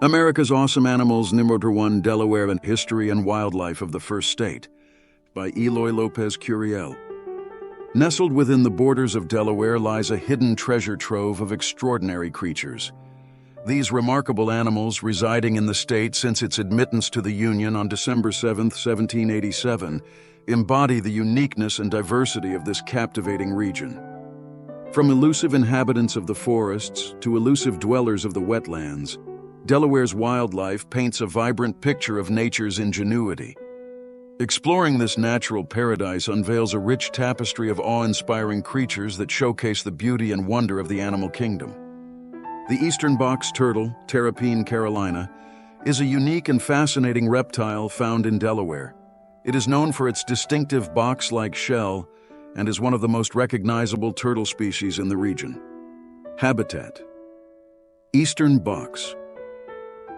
America's Awesome Animals Delaware and History and Wildlife of the First State by Eloy Lopez-Curiel. Nestled within the borders of Delaware lies a hidden treasure trove of extraordinary creatures. These remarkable animals, residing in the state since its admittance to the Union on December 7, 1787, embody the uniqueness and diversity of this captivating region. From elusive inhabitants of the forests to elusive dwellers of the wetlands, Delaware's wildlife paints a vibrant picture of nature's ingenuity. Exploring this natural paradise unveils a rich tapestry of awe-inspiring creatures that showcase the beauty and wonder of the animal kingdom. The eastern box turtle, Terrapene carolina, is a unique and fascinating reptile found in Delaware. It is known for its distinctive box-like shell and is one of the most recognizable turtle species in the region. Habitat: Eastern box.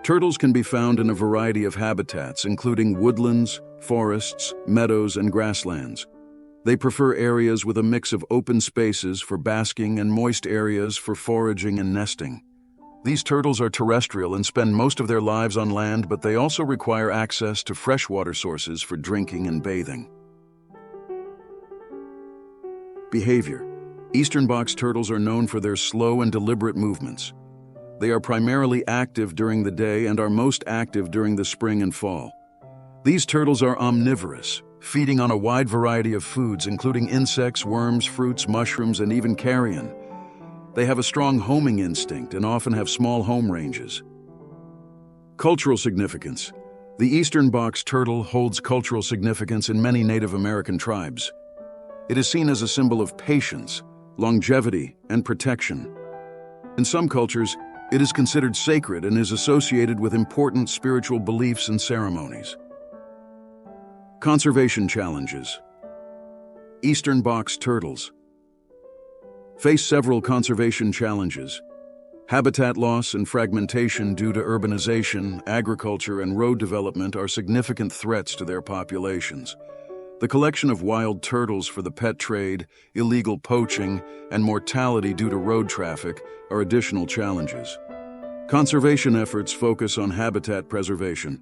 Turtles can be found in a variety of habitats, including woodlands, forests, meadows, and grasslands. They prefer areas with a mix of open spaces for basking and moist areas for foraging and nesting. These turtles are terrestrial and spend most of their lives on land, but they also require access to freshwater sources for drinking and bathing. Behavior: Eastern box turtles are known for their slow and deliberate movements. They are primarily active during the day and are most active during the spring and fall. These turtles are omnivorous, feeding on a wide variety of foods, including insects, worms, fruits, mushrooms, and even carrion. They have a strong homing instinct and often have small home ranges. Cultural significance: The eastern box turtle holds cultural significance in many Native American tribes. It is seen as a symbol of patience, longevity, and protection. In some cultures, it is considered sacred and is associated with important spiritual beliefs and ceremonies. Conservation challenges: Eastern box turtles face several conservation challenges. Habitat loss and fragmentation due to urbanization, agriculture, and road development are significant threats to their populations. The collection of wild turtles for the pet trade, illegal poaching, and mortality due to road traffic are additional challenges. Conservation efforts focus on habitat preservation,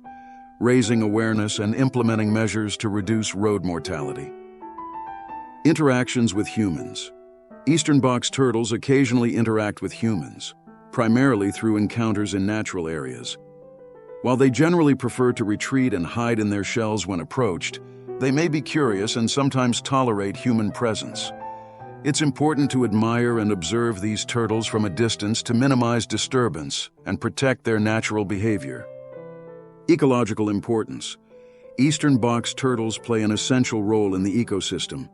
raising awareness and implementing measures to reduce road mortality. Interactions with humans: Eastern box turtles occasionally interact with humans, primarily through encounters in natural areas. While they generally prefer to retreat and hide in their shells when approached, they may be curious and sometimes tolerate human presence. It's important to admire and observe these turtles from a distance to minimize disturbance and protect their natural behavior. Ecological importance: Eastern box turtles play an essential role in the ecosystem.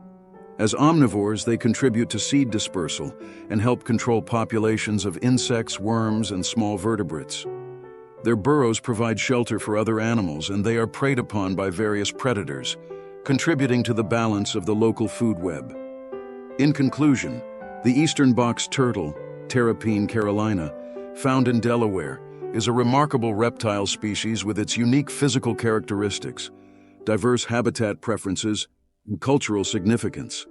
As omnivores, they contribute to seed dispersal and help control populations of insects, worms, and small vertebrates. Their burrows provide shelter for other animals, and they are preyed upon by various predators, contributing to the balance of the local food web. In conclusion, the eastern box turtle, Terrapene carolina, found in Delaware, is a remarkable reptile species with its unique physical characteristics, diverse habitat preferences, and cultural significance.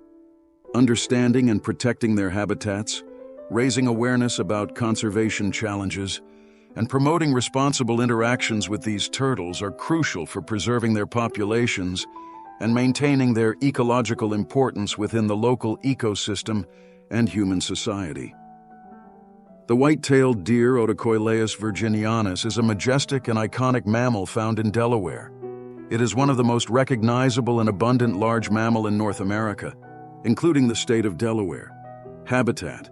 Understanding and protecting their habitats, raising awareness about conservation challenges, and promoting responsible interactions with these turtles are crucial for preserving their populations and maintaining their ecological importance within the local ecosystem and human society. The white-tailed deer, Otocoileus virginianus, is a majestic and iconic mammal found in Delaware. It is one of the most recognizable and abundant large mammal in North America, including the state of Delaware. Habitat: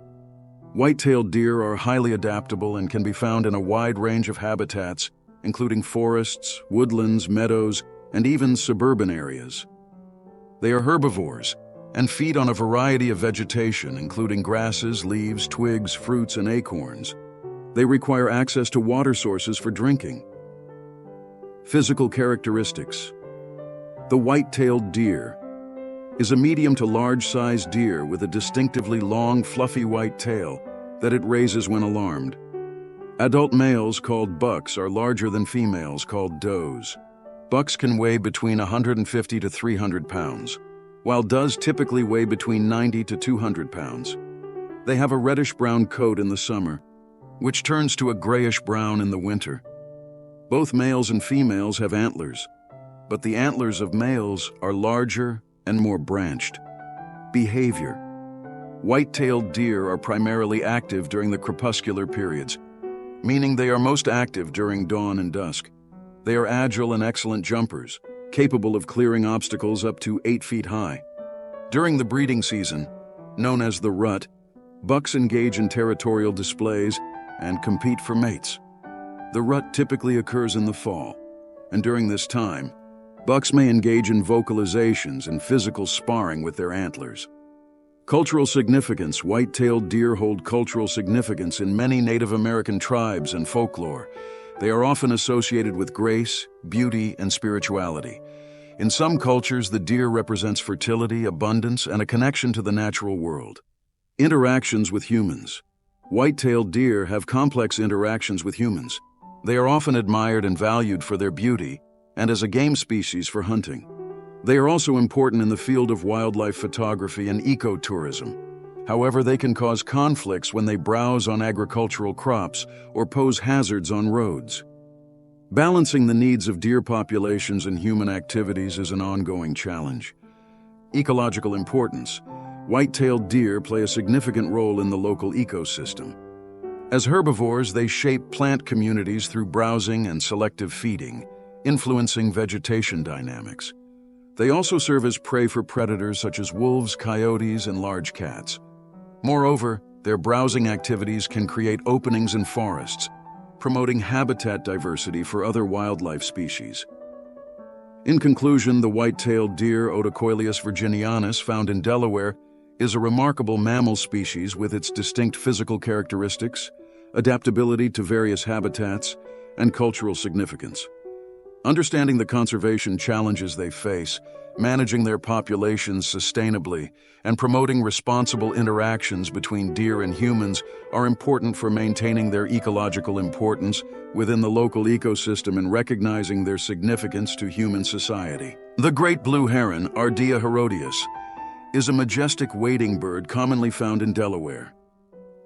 White-tailed deer are highly adaptable and can be found in a wide range of habitats, including forests, woodlands, meadows, and even suburban areas. They are herbivores and feed on a variety of vegetation, including grasses, leaves, twigs, fruits, and acorns. They require access to water sources for drinking. Physical characteristics: The white-tailed deer is a medium to large-sized deer with a distinctively long, fluffy white tail that it raises when alarmed. Adult males, called bucks, are larger than females, called does. Bucks can weigh between 150 to 300 pounds, while does typically weigh between 90 to 200 pounds. They have a reddish-brown coat in the summer, which turns to a grayish-brown in the winter. Both males and females have antlers, but the antlers of males are larger and more branched. Behavior. White-tailed deer are primarily active during the crepuscular periods, meaning they are most active during dawn and dusk. They are agile and excellent jumpers, capable of clearing obstacles up to 8 feet high. During the breeding season, known as the rut, bucks engage in territorial displays and compete for mates. The rut typically occurs in the fall, and during this time, bucks may engage in vocalizations and physical sparring with their antlers. Cultural significance. White-tailed deer hold cultural significance in many Native American tribes and folklore. They are often associated with grace, beauty, and spirituality. In some cultures, the deer represents fertility, abundance, and a connection to the natural world. Interactions with humans. White-tailed deer have complex interactions with humans. They are often admired and valued for their beauty and as a game species for hunting. They are also important in the field of wildlife photography and ecotourism. However, they can cause conflicts when they browse on agricultural crops or pose hazards on roads. Balancing the needs of deer populations and human activities is an ongoing challenge. Ecological importance. White-tailed deer play a significant role in the local ecosystem. As herbivores, they shape plant communities through browsing and selective feeding, influencing vegetation dynamics. They also serve as prey for predators such as wolves, coyotes, and large cats. Moreover, their browsing activities can create openings in forests, promoting habitat diversity for other wildlife species. In conclusion, the white-tailed deer, Otocoileus virginianus, found in Delaware, is a remarkable mammal species with its distinct physical characteristics, adaptability to various habitats, and cultural significance. Understanding the conservation challenges they face, managing their populations sustainably, and promoting responsible interactions between deer and humans are important for maintaining their ecological importance within the local ecosystem and recognizing their significance to human society. The great blue heron, Ardea herodias, is a majestic wading bird commonly found in Delaware.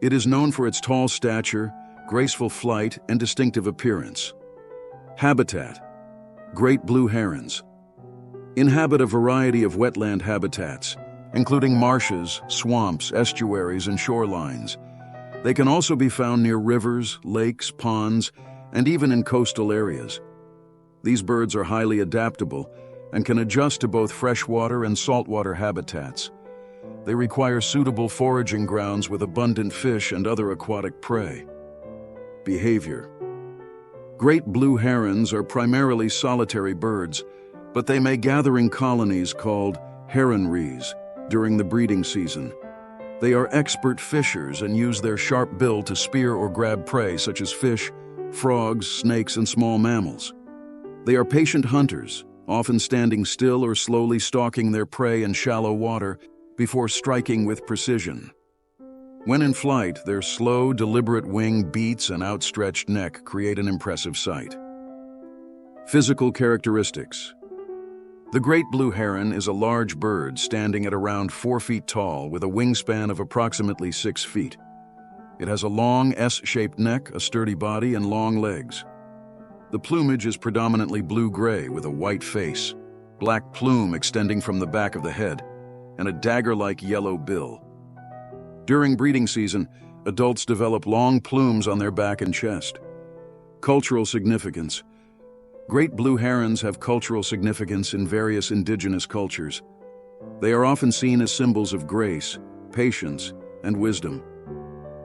It is known for its tall stature, graceful flight, and distinctive appearance. Habitat. Great blue herons inhabit a variety of wetland habitats, including marshes, swamps, estuaries, and shorelines. They can also be found near rivers, lakes, ponds, and even in coastal areas. These birds are highly adaptable and can adjust to both freshwater and saltwater habitats. They require suitable foraging grounds with abundant fish and other aquatic prey. Behavior. Great blue herons are primarily solitary birds, but they may gather in colonies called heronries during the breeding season. They are expert fishers and use their sharp bill to spear or grab prey such as fish, frogs, snakes, and small mammals. They are patient hunters, often standing still or slowly stalking their prey in shallow water before striking with precision. When in flight, their slow, deliberate wing beats and outstretched neck create an impressive sight. Physical characteristics. The great blue heron is a large bird standing at around 4 feet tall with a wingspan of approximately 6 feet. It has a long S-shaped neck, a sturdy body, and long legs. The plumage is predominantly blue-gray with a white face, black plume extending from the back of the head, and a dagger-like yellow bill. During breeding season, adults develop long plumes on their back and chest. Cultural significance. Great blue herons have cultural significance in various indigenous cultures. They are often seen as symbols of grace, patience, and wisdom.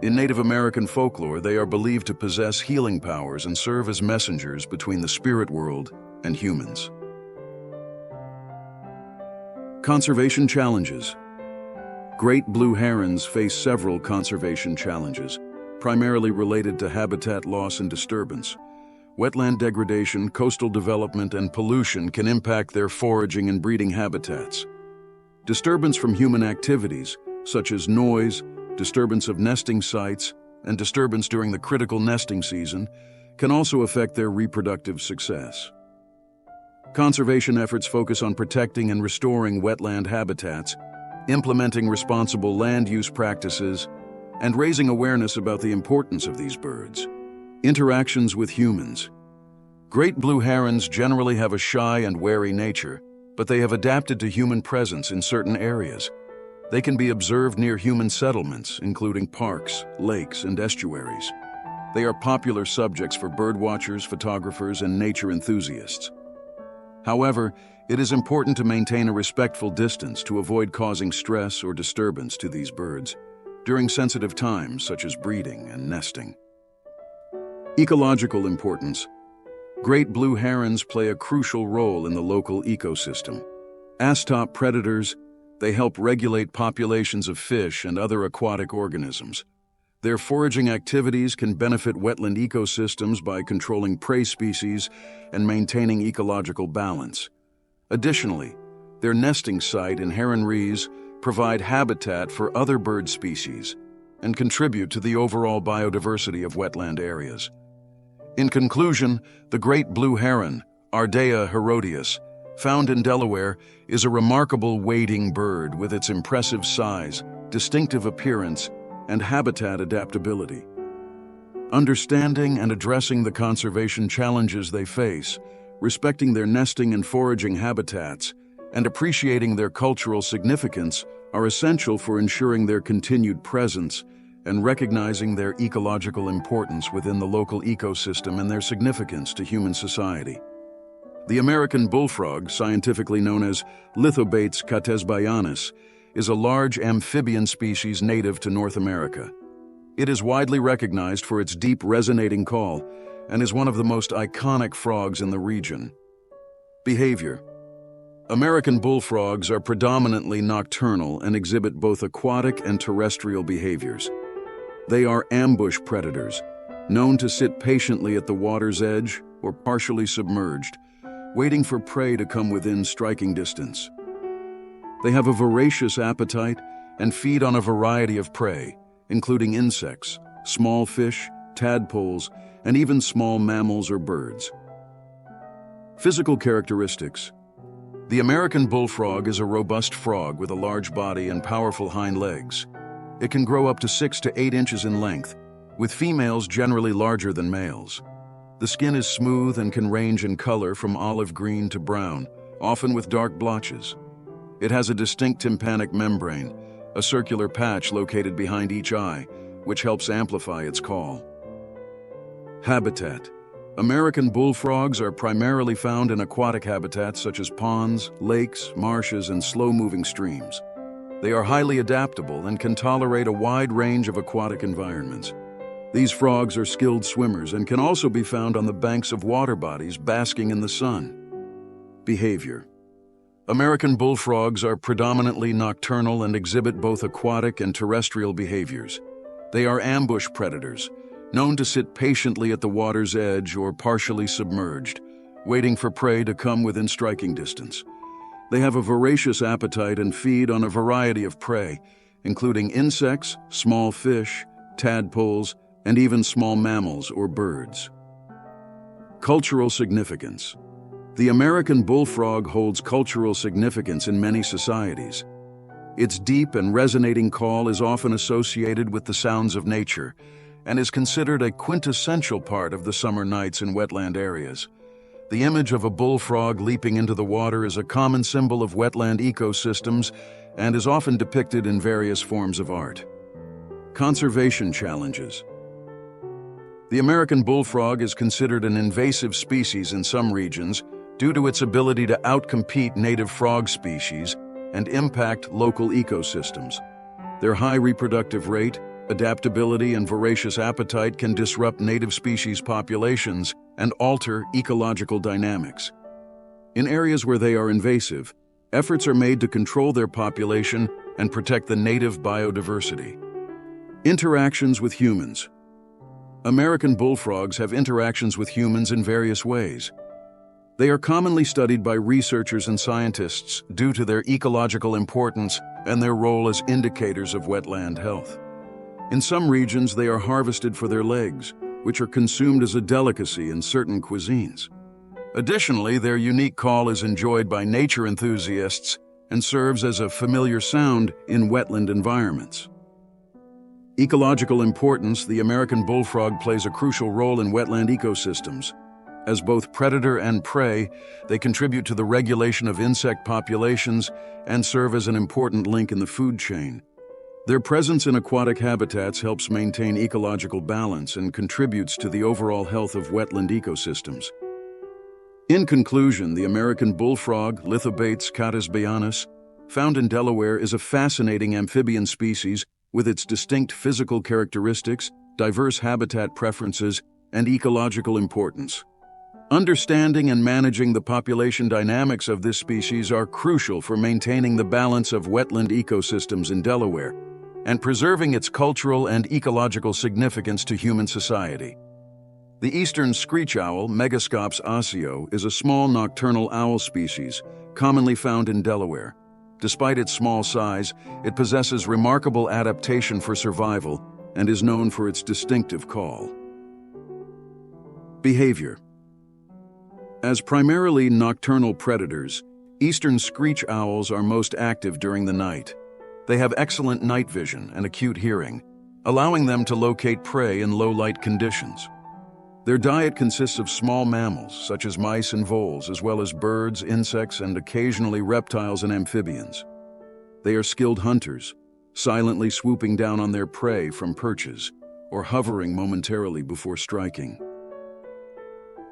In Native American folklore, they are believed to possess healing powers and serve as messengers between the spirit world and humans. Conservation challenges. Great blue herons face several conservation challenges, primarily related to habitat loss and disturbance. Wetland degradation, coastal development, and pollution can impact their foraging and breeding habitats. Disturbance from human activities, such as noise, disturbance of nesting sites, and disturbance during the critical nesting season, can also affect their reproductive success. Conservation efforts focus on protecting and restoring wetland habitats, implementing responsible land use practices, and raising awareness about the importance of these birds. Interactions with humans. Great blue herons generally have a shy and wary nature, but they have adapted to human presence in certain areas. They can be observed near human settlements, including parks, lakes, and estuaries. They are popular subjects for birdwatchers, photographers, and nature enthusiasts. However, it is important to maintain a respectful distance to avoid causing stress or disturbance to these birds during sensitive times such as breeding and nesting. Ecological importance. Great blue herons play a crucial role in the local ecosystem. As top predators, they help regulate populations of fish and other aquatic organisms. Their foraging activities can benefit wetland ecosystems by controlling prey species and maintaining ecological balance. Additionally, their nesting site in heronries provide habitat for other bird species and contribute to the overall biodiversity of wetland areas. In conclusion, the great blue heron, Ardea herodias, found in Delaware, is a remarkable wading bird with its impressive size, distinctive appearance, and habitat adaptability. Understanding and addressing the conservation challenges they face, respecting their nesting and foraging habitats, and appreciating their cultural significance are essential for ensuring their continued presence and recognizing their ecological importance within the local ecosystem and their significance to human society. The American bullfrog, scientifically known as Lithobates catesbayanus, is a large amphibian species native to North America. It is widely recognized for its deep resonating call and is one of the most iconic frogs in the region. Behavior. American bullfrogs are predominantly nocturnal and exhibit both aquatic and terrestrial behaviors. They are ambush predators, known to sit patiently at the water's edge or partially submerged, waiting for prey to come within striking distance. They have a voracious appetite and feed on a variety of prey, including insects, small fish, tadpoles, and even small mammals or birds. Physical characteristics. The American bullfrog is a robust frog with a large body and powerful hind legs. It can grow up to 6 to 8 inches in length, with females generally larger than males. The skin is smooth and can range in color from olive green to brown, often with dark blotches. It has a distinct tympanic membrane, a circular patch located behind each eye, which helps amplify its call. Habitat. American bullfrogs are primarily found in aquatic habitats such as ponds, lakes, marshes, and slow-moving streams. They are highly adaptable and can tolerate a wide range of aquatic environments. These frogs are skilled swimmers and can also be found on the banks of water bodies basking in the sun. Behavior. American bullfrogs are predominantly nocturnal and exhibit both aquatic and terrestrial behaviors. They are ambush predators, known to sit patiently at the water's edge or partially submerged, waiting for prey to come within striking distance. They have a voracious appetite and feed on a variety of prey, including insects, small fish, tadpoles, and even small mammals or birds. Cultural significance. The American bullfrog holds cultural significance in many societies. Its deep and resonating call is often associated with the sounds of nature and is considered a quintessential part of the summer nights in wetland areas. The image of a bullfrog leaping into the water is a common symbol of wetland ecosystems and is often depicted in various forms of art. Conservation challenges. The American bullfrog is considered an invasive species in some regions due to its ability to outcompete native frog species and impact local ecosystems. Their high reproductive rate, adaptability, and voracious appetite can disrupt native species populations and alter ecological dynamics. In areas where they are invasive, efforts are made to control their population and protect the native biodiversity. Interactions with humans. American bullfrogs have interactions with humans in various ways. They are commonly studied by researchers and scientists due to their ecological importance and their role as indicators of wetland health. In some regions, they are harvested for their legs, which are consumed as a delicacy in certain cuisines. Additionally, their unique call is enjoyed by nature enthusiasts and serves as a familiar sound in wetland environments. Ecological importance. The American bullfrog plays a crucial role in wetland ecosystems. As both predator and prey, they contribute to the regulation of insect populations and serve as an important link in the food chain. Their presence in aquatic habitats helps maintain ecological balance and contributes to the overall health of wetland ecosystems. In conclusion, the American bullfrog, Lithobates catasbayanus, found in Delaware, is a fascinating amphibian species with its distinct physical characteristics, diverse habitat preferences, and ecological importance. Understanding and managing the population dynamics of this species are crucial for maintaining the balance of wetland ecosystems in Delaware and preserving its cultural and ecological significance to human society. The eastern screech owl, Megascops oseo, is a small nocturnal owl species commonly found in Delaware. Despite its small size, it possesses remarkable adaptation for survival and is known for its distinctive call. Behavior. As primarily nocturnal predators, eastern screech owls are most active during the night. They have excellent night vision and acute hearing, allowing them to locate prey in low-light conditions. Their diet consists of small mammals, such as mice and voles, as well as birds, insects, and occasionally reptiles and amphibians. They are skilled hunters, silently swooping down on their prey from perches or hovering momentarily before striking.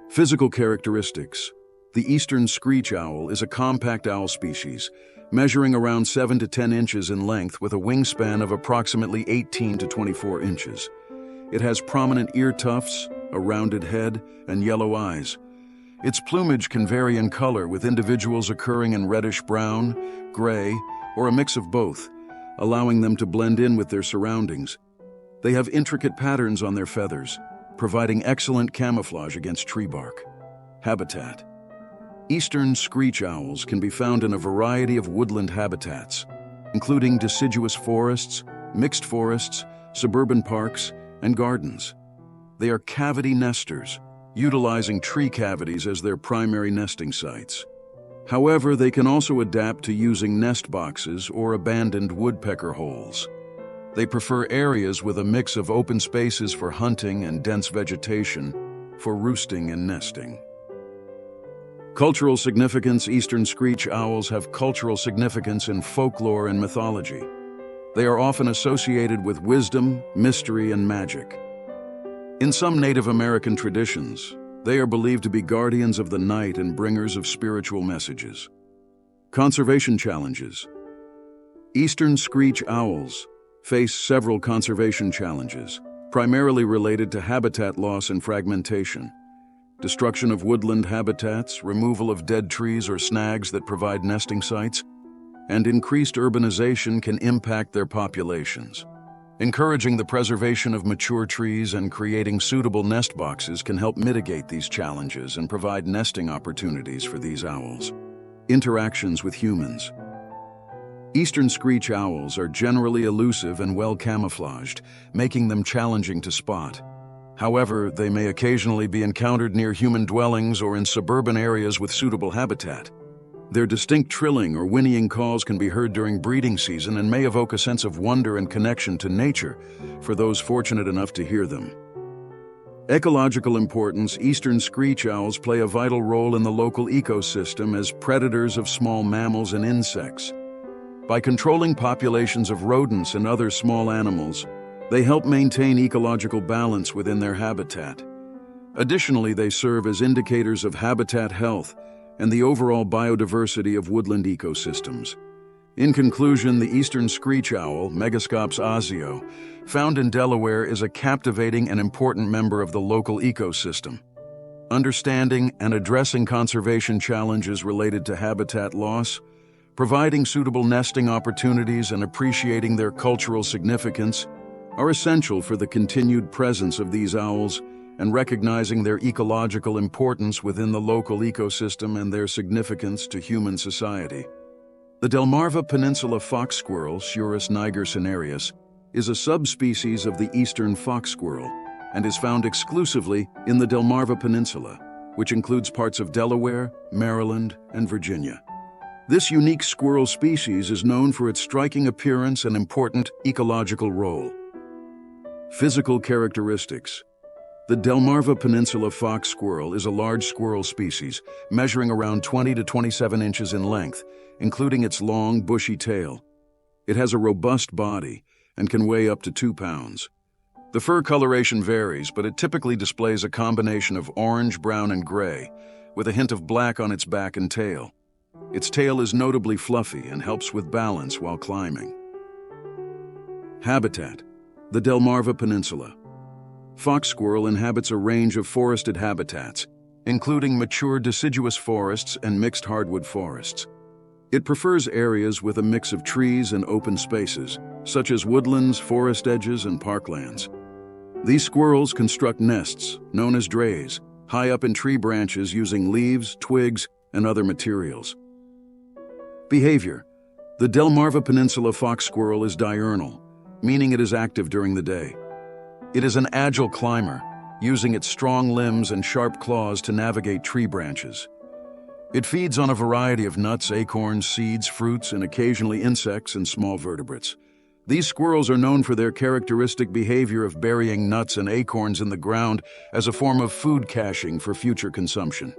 Physical characteristics. The eastern screech owl is a compact owl species, measuring around 7 to 10 inches in length with a wingspan of approximately 18 to 24 inches. It has prominent ear tufts, a rounded head, and yellow eyes. Its plumage can vary in color, with individuals occurring in reddish-brown, gray, or a mix of both, allowing them to blend in with their surroundings. They have intricate patterns on their feathers, providing excellent camouflage against tree bark. Habitat. Eastern screech owls can be found in a variety of woodland habitats, including deciduous forests, mixed forests, suburban parks, and gardens. They are cavity nesters, utilizing tree cavities as their primary nesting sites. However, they can also adapt to using nest boxes or abandoned woodpecker holes. They prefer areas with a mix of open spaces for hunting and dense vegetation for roosting and nesting. Cultural significance. Eastern screech owls have cultural significance in folklore and mythology. They are often associated with wisdom, mystery, and magic. In some Native American traditions, they are believed to be guardians of the night and bringers of spiritual messages. Conservation challenges. Eastern screech owls face several conservation challenges, primarily related to habitat loss and fragmentation. Destruction of woodland habitats, removal of dead trees or snags that provide nesting sites, and increased urbanization can impact their populations. Encouraging the preservation of mature trees and creating suitable nest boxes can help mitigate these challenges and provide nesting opportunities for these owls. Interactions with humans. Eastern screech owls are generally elusive and well camouflaged, making them challenging to spot. However, they may occasionally be encountered near human dwellings or in suburban areas with suitable habitat. Their distinct trilling or whinnying calls can be heard during breeding season and may evoke a sense of wonder and connection to nature for those fortunate enough to hear them. Ecological importance. Eastern screech owls play a vital role in the local ecosystem as predators of small mammals and insects. By controlling populations of rodents and other small animals, they help maintain ecological balance within their habitat. Additionally, they serve as indicators of habitat health and the overall biodiversity of woodland ecosystems. In conclusion, the eastern screech owl, Megascops oseo, found in Delaware, is a captivating and important member of the local ecosystem. Understanding and addressing conservation challenges related to habitat loss, providing suitable nesting opportunities, and appreciating their cultural significance are essential for the continued presence of these owls and recognizing their ecological importance within the local ecosystem and their significance to human society. The Delmarva Peninsula fox squirrel, Sciurus niger cinereus, is a subspecies of the eastern fox squirrel and is found exclusively in the Delmarva Peninsula, which includes parts of Delaware, Maryland, and Virginia. This unique squirrel species is known for its striking appearance and important ecological role. Physical characteristics. The Delmarva Peninsula fox squirrel is a large squirrel species, measuring around 20 to 27 inches in length, including its long, bushy tail. It has a robust body and can weigh up to 2 pounds. The fur coloration varies, but it typically displays a combination of orange, brown, and gray, with a hint of black on its back and tail. Its tail is notably fluffy and helps with balance while climbing. Habitat: the Delmarva Peninsula. Fox squirrel inhabits a range of forested habitats, including mature deciduous forests and mixed hardwood forests. It prefers areas with a mix of trees and open spaces, such as woodlands, forest edges, and parklands. These squirrels construct nests, known as drays, high up in tree branches using leaves, twigs, and other materials. Behavior: the Delmarva Peninsula fox squirrel is diurnal, meaning it is active during the day. It is an agile climber, using its strong limbs and sharp claws to navigate tree branches. It feeds on a variety of nuts, acorns, seeds, fruits, and occasionally insects and small vertebrates. These squirrels are known for their characteristic behavior of burying nuts and acorns in the ground as a form of food caching for future consumption.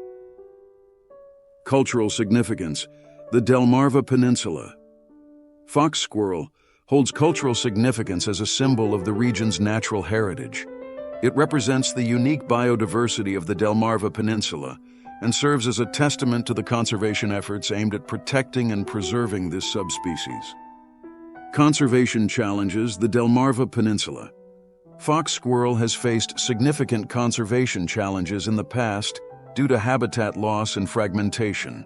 Cultural significance: the Delmarva Peninsula. Fox squirrel holds cultural significance as a symbol of the region's natural heritage. It represents the unique biodiversity of the Delmarva Peninsula and serves as a testament to the conservation efforts aimed at protecting and preserving this subspecies. Conservation challenges: the Delmarva Peninsula. Fox squirrel has faced significant conservation challenges in the past due to habitat loss and fragmentation.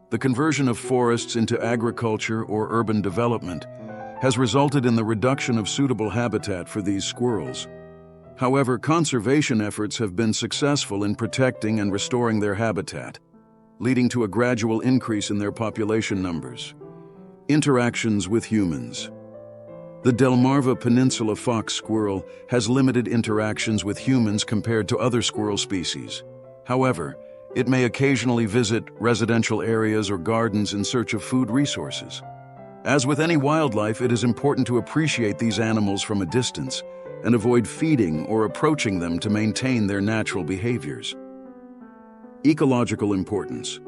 The conversion of forests into agriculture or urban development has resulted in the reduction of suitable habitat for these squirrels. However, conservation efforts have been successful in protecting and restoring their habitat, leading to a gradual increase in their population numbers. Interactions with humans. The Delmarva Peninsula fox squirrel has limited interactions with humans compared to other squirrel species. However, it may occasionally visit residential areas or gardens in search of food resources. As with any wildlife, it is important to appreciate these animals from a distance and avoid feeding or approaching them to maintain their natural behaviors. Ecological importance: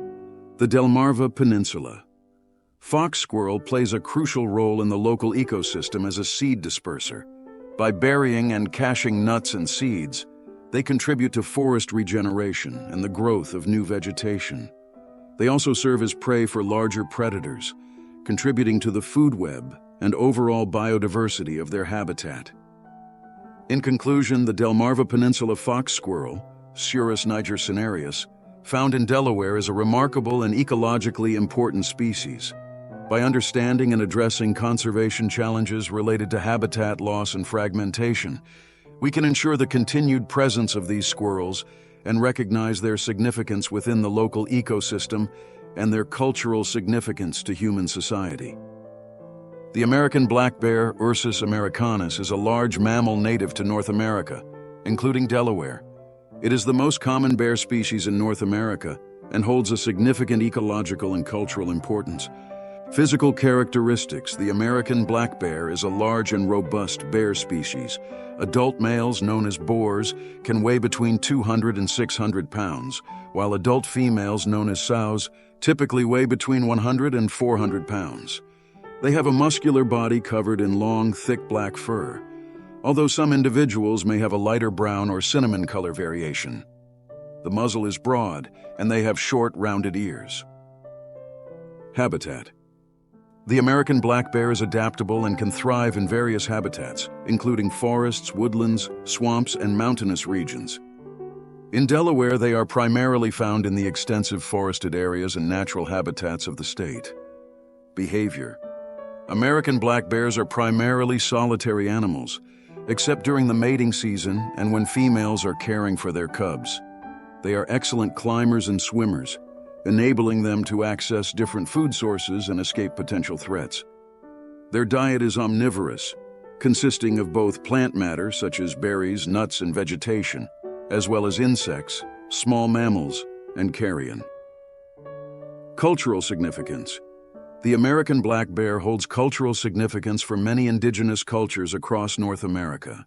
the Delmarva Peninsula. Fox squirrel plays a crucial role in the local ecosystem as a seed disperser. By burying and caching nuts and seeds, they contribute to forest regeneration and the growth of new vegetation. They also serve as prey for larger predators, contributing to the food web and overall biodiversity of their habitat. In conclusion, the Delmarva Peninsula fox squirrel, Surus niger cinereus, found in Delaware, is a remarkable and ecologically important species. By understanding and addressing conservation challenges related to habitat loss and fragmentation, we can ensure the continued presence of these squirrels and recognize their significance within the local ecosystem and their cultural significance to human society. The American black bear, Ursus americanus, is a large mammal native to North America, including Delaware. It is the most common bear species in North America and holds a significant ecological and cultural importance. Physical characteristics: the American black bear is a large and robust bear species. Adult males, known as boars, can weigh between 200 and 600 pounds, while adult females, known as sows, typically weigh between 100 and 400 pounds. They have a muscular body covered in long, thick black fur, although some individuals may have a lighter brown or cinnamon color variation. The muzzle is broad, and they have short, rounded ears. Habitat: the American black bear is adaptable and can thrive in various habitats, including forests, woodlands, swamps, and mountainous regions. In Delaware, they are primarily found in the extensive forested areas and natural habitats of the state. Behavior: American black bears are primarily solitary animals, except during the mating season and when females are caring for their cubs. They are excellent climbers and swimmers, enabling them to access different food sources and escape potential threats. Their diet is omnivorous, consisting of both plant matter such as berries, nuts, and vegetation, as well as insects, small mammals, and carrion. Cultural significance: the American black bear holds cultural significance for many indigenous cultures across North America.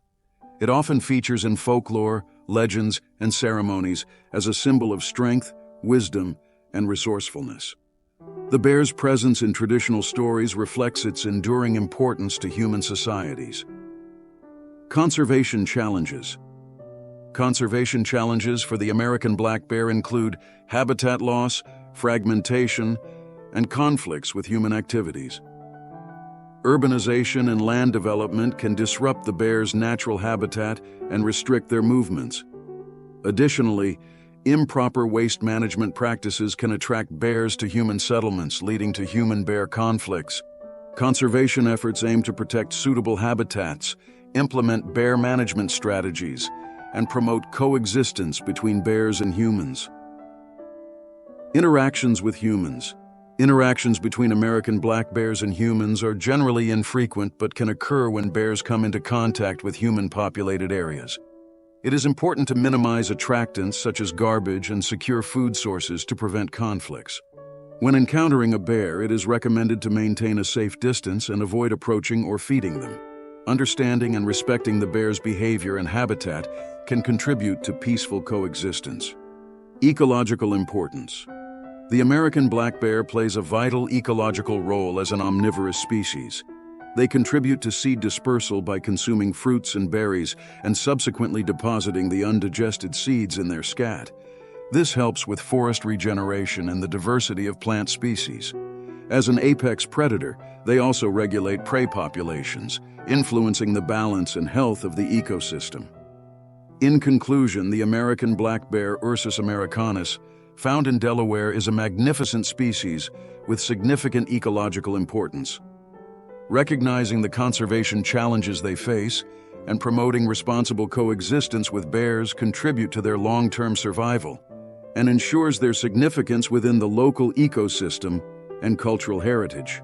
It often features in folklore, legends, and ceremonies as a symbol of strength, wisdom, and resourcefulness. The bear's presence in traditional stories reflects its enduring importance to human societies. Conservation challenges. Conservation challenges for the American black bear include habitat loss, fragmentation, and conflicts with human activities. Urbanization and land development can disrupt the bear's natural habitat and restrict their movements. Additionally, improper waste management practices can attract bears to human settlements, leading to human-bear conflicts. Conservation efforts aim to protect suitable habitats, implement bear management strategies, and promote coexistence between bears and humans. Interactions with humans. Interactions between American black bears and humans are generally infrequent but can occur when bears come into contact with human-populated areas. It is important to minimize attractants such as garbage and secure food sources to prevent conflicts. When encountering a bear, it is recommended to maintain a safe distance and avoid approaching or feeding them. Understanding and respecting the bear's behavior and habitat can contribute to peaceful coexistence. Ecological importance. The American black bear plays a vital ecological role as an omnivorous species. They contribute to seed dispersal by consuming fruits and berries and subsequently depositing the undigested seeds in their scat. This helps with forest regeneration and the diversity of plant species. As an apex predator, they also regulate prey populations, influencing the balance and health of the ecosystem. In conclusion, the American black bear Ursus americanus, found in Delaware, is a magnificent species with significant ecological importance. Recognizing the conservation challenges they face and promoting responsible coexistence with bears contribute to their long-term survival and ensures their significance within the local ecosystem and cultural heritage.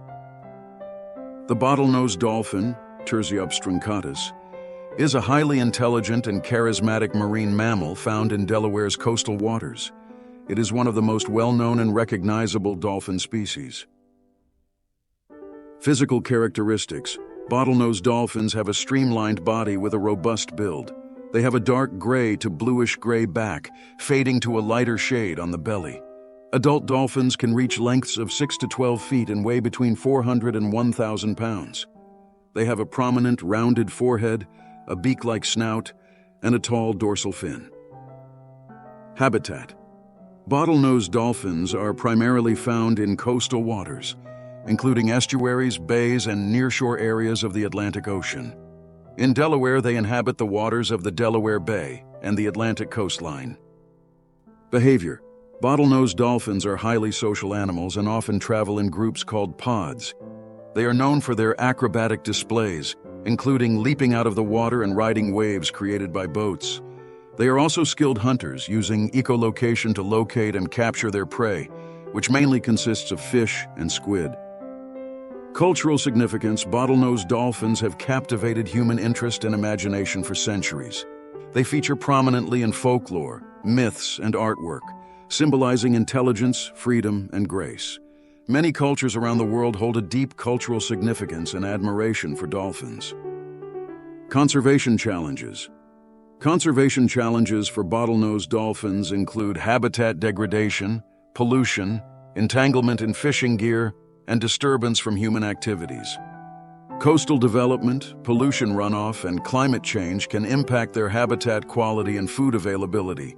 The bottlenose dolphin, Tursiops truncatus, is a highly intelligent and charismatic marine mammal found in Delaware's coastal waters. It is one of the most well-known and recognizable dolphin species. Physical characteristics. Bottlenose dolphins have a streamlined body with a robust build. They have a dark gray to bluish-gray back, fading to a lighter shade on the belly. Adult dolphins can reach lengths of 6 to 12 feet and weigh between 400 and 1,000 pounds. They have a prominent, rounded forehead, a beak-like snout, and a tall dorsal fin. Habitat. Bottlenose dolphins are primarily found in coastal waters, including estuaries, bays, and nearshore areas of the Atlantic Ocean. In Delaware, they inhabit the waters of the Delaware Bay and the Atlantic coastline. Behavior. Bottlenose dolphins are highly social animals and often travel in groups called pods. They are known for their acrobatic displays, including leaping out of the water and riding waves created by boats. They are also skilled hunters, using echolocation to locate and capture their prey, which mainly consists of fish and squid. Cultural significance. Bottlenose dolphins have captivated human interest and imagination for centuries. They feature prominently in folklore, myths, and artwork, symbolizing intelligence, freedom, and grace. Many cultures around the world hold a deep cultural significance and admiration for dolphins. Conservation challenges. Conservation challenges for bottlenose dolphins include habitat degradation, pollution, entanglement in fishing gear, and disturbance from human activities. Coastal development, pollution runoff, and climate change can impact their habitat quality and food availability.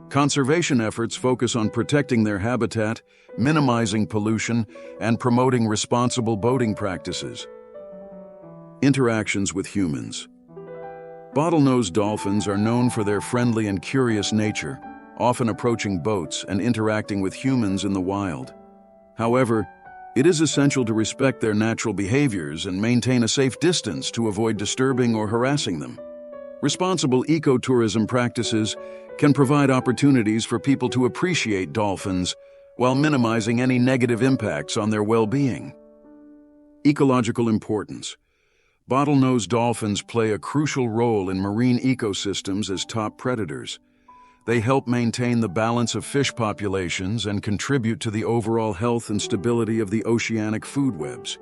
Conservation efforts focus on protecting their habitat, minimizing pollution, and promoting responsible boating practices. Interactions with humans. Bottlenose dolphins are known for their friendly and curious nature, often approaching boats and interacting with humans in the wild. However, it is essential to respect their natural behaviors and maintain a safe distance to avoid disturbing or harassing them. Responsible ecotourism practices can provide opportunities for people to appreciate dolphins while minimizing any negative impacts on their well-being. Ecological importance. Bottlenose dolphins play a crucial role in marine ecosystems as top predators. They help maintain the balance of fish populations and contribute to the overall health and stability of the oceanic food webs.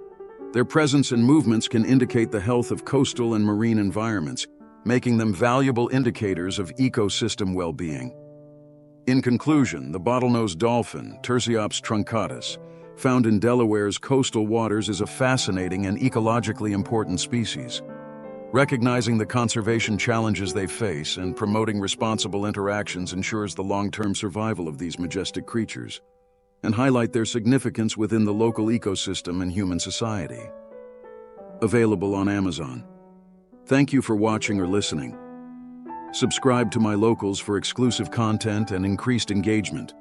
Their presence and movements can indicate the health of coastal and marine environments, making them valuable indicators of ecosystem well-being. In conclusion, the bottlenose dolphin, Tursiops truncatus, found in Delaware's coastal waters is a fascinating and ecologically important species. Recognizing the conservation challenges they face and promoting responsible interactions ensures the long-term survival of these majestic creatures, and highlight their significance within the local ecosystem and human society. Available on Amazon. Thank you for watching or listening. Subscribe to my locals for exclusive content and increased engagement.